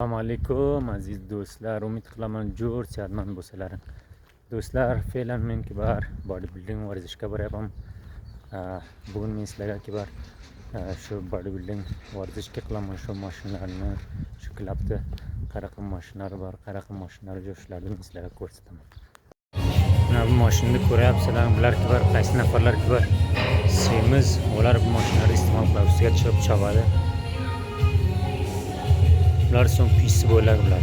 Assalomu alaykum aziz do'stlar, umid qilaman jo'r sihatmand bo'lsalaring. Do'stlar, fe'lan men kibar bodybuilding varzishga boryapman. Bugun men sizlarga kibar shu bodybuilding varzishga qilaman. Shu mashinalarni, shu klubda qanaqa mashinalar bor, qanaqa mashinalar jo'shlarni men sizlarga ko'rsataman. Mana bu mashinani ko'ryapsizlar, bular kibar qaysi nafarlar kibar semiz, ular bu mashinani iste'mol qilib ustiga chiqib chavadi. Ular so'ng pis bo'ladi bular.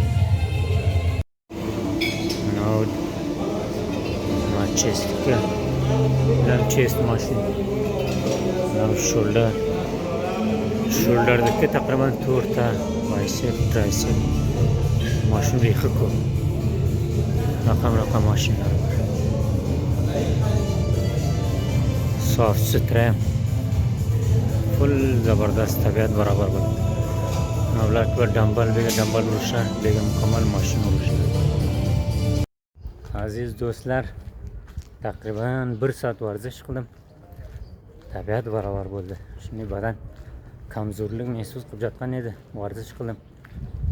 Mana chestga, bular chest mashina. Mana shoulder'dagi taqriban 4 ta bicep, tricep mashina bexi ko'p. Raqam mashinalar bor. Soft sutra, full zabardast tabiat barobar bo'ladi. Ular bir dambal urishlar, bega mukammal mashina urishlar. Aziz do'stlar, taqriban 1 soat varzish qildim. Tabiat barobar bo'ldi. Shunday badan kamzorlik mahsus qilib yotgan edi. Varzish qildim.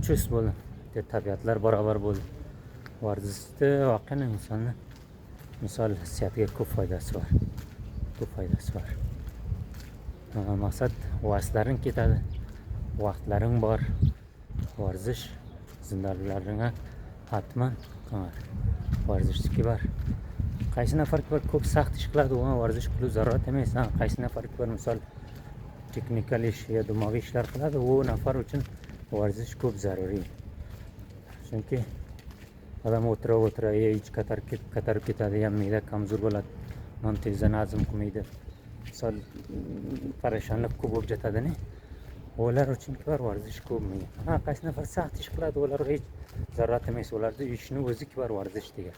Chust bo'ldim. Tabiatlar barobar bo'ldi. Varzishda voqean insonni misol hissiyatiga ko'p foydasi bor. Maqsad vaqtlaring ketadi. Vaqtlaring bor. Varzish zindonlaringga hatman qiladi. Varzishga bor. Qaysi nafar ko'p saxt ish qiladi, uni varzish qilish zarurat emas. Qaysi nafar misol texnikal ish yo dumoviy ishlar qiladi, u nafar uchun varzish ko'p zaruriy. Chunki odam o'tira ich ko'tarib ketadi, ham me'da kamzor bo'ladi, non tezdan hazm qilmaydi. Misol parishonlik ko'p bo'lib ketadi-ne. Ular uchun kibar varzish ko'pmi? Qaysi nafar saxt ish qiladi, ularga hech zarurat emas, ularning ishini o'zi kibar varzish degan.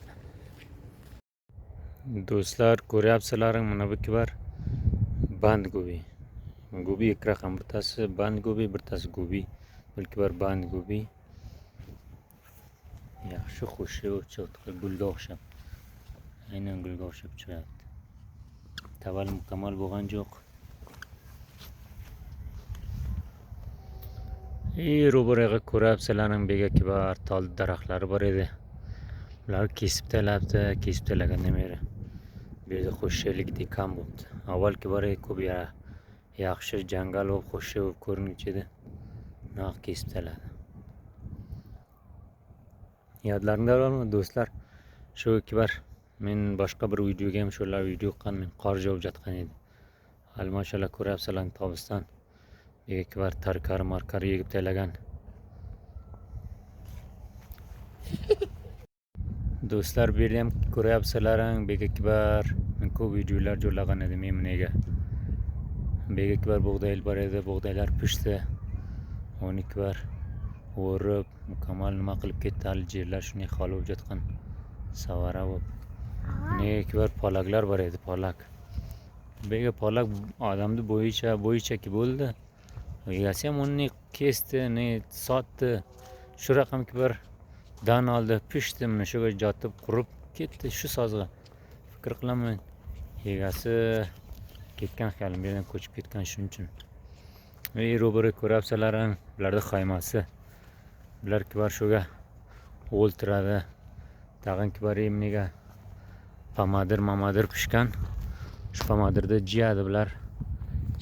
Do'stlar, ko'ryapsizlaring, mana bu kibar band go'bi. Go'bi ikki raqam, bittasi band go'bi, bittasi go'bi. Bu kibar band go'bi. Yaxshi xushi o'chib, gulga o'xshab. Aynan gulga o'xshab chiqyapti. Taval mukammal bo'lgan yo'q. Ro'baraga ko'ryapsizlaring, bega kibar tol daraxtlari bor edi. Ular kesib talagandan beri bu yerda xo'shchilikdek kam bo'libdi. Avval kibar ko'p yaxshi jangal bo'lib xo'shchi bo'lib ko'rinuvchi edi. Naq kesib taladi. Yodlaringda bormi do'stlar? Shu kibar men boshqa bir videoga ham shular video qilgan, men qor javob jatgan edi. Hali mashallah ko'ryapsizlar, Tobiston bega kibar markar yegib talagan. Do'stlar, bu yerda ham ko'ryapsizlaring, bega kibar men ko'p videolar jo'lagan edim menga. Bega kibar bug'doy bor edi, bug'doylar pishdi. Uni kibar o'rib, mukammal nima qilib ketdi, hali yerlar shunday xoli bo'lib yotgan savara bo'lib. Nega kibar polaklar bor edi, polak. Bega polak odamni bo'yichaki bo'ldi. Egasi ham uni kesdi, sotdi. Shu raqam kibar dan oldi, pishdi, mana shuga jotib qurib ketdi shu sozga. Fikr qilaman, egasi ketgan xayolim berdan ko'chib ketgan shuning uchun. Ro'bara ko'ryapsizlaring, bularda qaymasi. Bular kibar shuga o'ltiradi. Tag'in kibar emniga pamadir pishgan. Shu pamadirda jiyadi bular.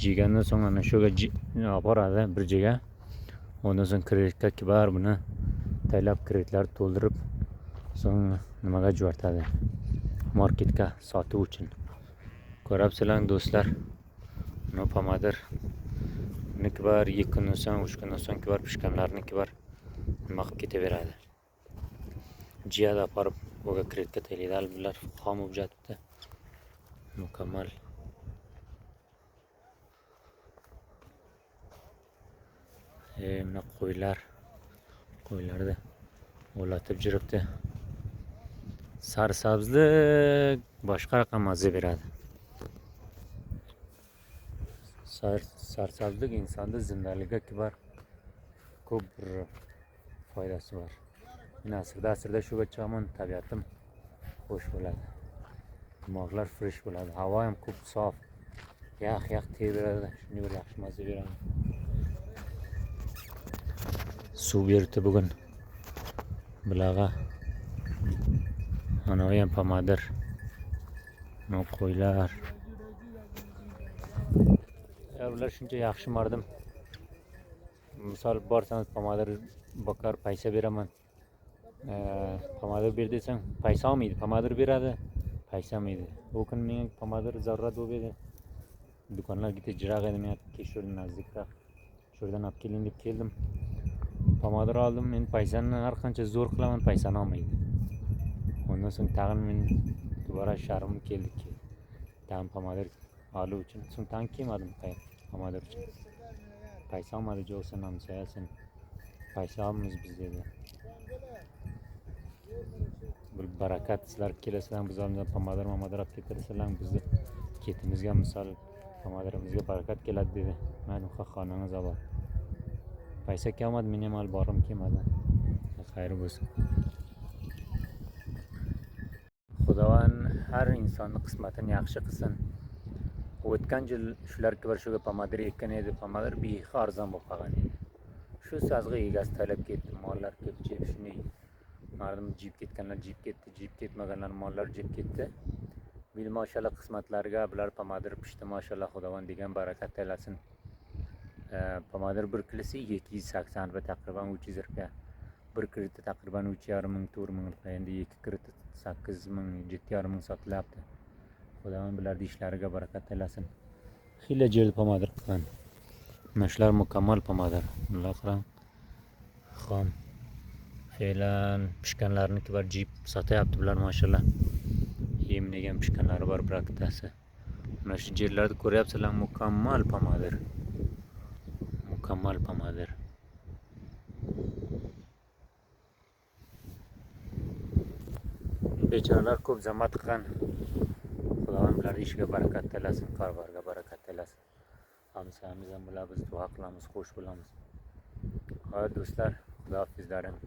Jigandan so'ng ana shuga olib boradi bir joyga. Ondan so'ng kreditga kibar buni taylab kreditlar to'ldirib, so'ng nimaga jo'rtadi? Marketga sotuv uchun. Ko'ryapsizlar do'stlar. Buni pamadir. Buni kibar 2 kundan so'ng, 3 kundan so'ng kibar pishganlarni kibar nima qilib ketaveradi. Jiyada olib o'ga kreditga taylaydi. Bular xom bo'lib yotibdi. Mukammal. Mana qo'ylarda o'latib jiribdi. Sarsabzlik boshqa raqam mazza beradi. Sarsabzlik insonda zindonlikka kibar ko'p foydasi bor. Men asrda shuga chiqaman, tabiatim xush bo'ladi. Dimoqlar fresh bo'ladi. Havo ham ko'p sof. Yaq tebradi. Shunday bir yaxshi mazza beradi. suv berdi bugun bularga. Ana ham pomadir. No qo'ylar. Ular shuncha yaxshi mardim. Misol borsangiz pomadir bakar paysa beraman. Pomadir ber desang paysa olmaydi. Pomadir beradi, paysa olmaydi. Bu kun menga pomadir zarurat bo'lib edi. Do'konlarga tejroq edim, kechirdim nazdikda. Shuradan olib keling deb keldim. Pomadir oldim, men paysani har qancha zo'r qilaman, paysani olmaydi. Ondan so'ng tag'in men dubara sharimga keldik. Tag'in pomadir olib uchun so'ng tag'in kelmadim pomadir uchun. Paysa olmadi, jo'san namsayasin. Paysa olamiz biz dedi. Bir barakat sizlar kelasizlar, biz oldimizdan pomadir olib ketirsizlar, bizni ketimizga misol pomadirimizga barakat keladi dedi. Men xonangiz bor. Paysa kelmadi, men ham olib borim kelmadi. Xayr bo'lsin. Xudovand har insonni qismatini yaxshi qilsin. O'tgan yil shularga bir shuga pomadir ekkan edi, pomadir behiq arzon bo'lib qolgan edi. Shu sazg'i egasi talab ketdi, mollar kelib jeb shuni mardim jib ketganlar jib ketdi, jib ketmaganlar mollar jib ketdi. Bil mashallah qismatlarga bular pomadir pishdi, mashallah Xudovand degan barakat aylasin. Pomadir 1 kilosi 280 va taqriban 300 rupiya. 1 kiriti taqriban 3,5 ming, 4 ming rupiya. Endi 2 kiriti 8 ming, 7,5 ming sotilyapti. Xudovand bularning ishlariga barakat aylasin. Xiyla jil pomadir qilgan. Mana shular mukammal pomadir. Bular qarang. Xom. Fe'lan pishganlarini kibar jib sotyapti bular mashallah. Yem degan pishganlari bor bir ikkitasi. Mana shu yerlarda ko'ryapsizlar, mukammal pomadir. Mukammal pomadir. Bechoralar ko'p zahmat qilgan. Xudovand bularning ishiga barakat tilasin, qarorga barakat tilasin. Hamsamizdan bular biz duo qilamiz, xush bo'lamiz. Xo'sh do'stlar, xudo hafizlarim.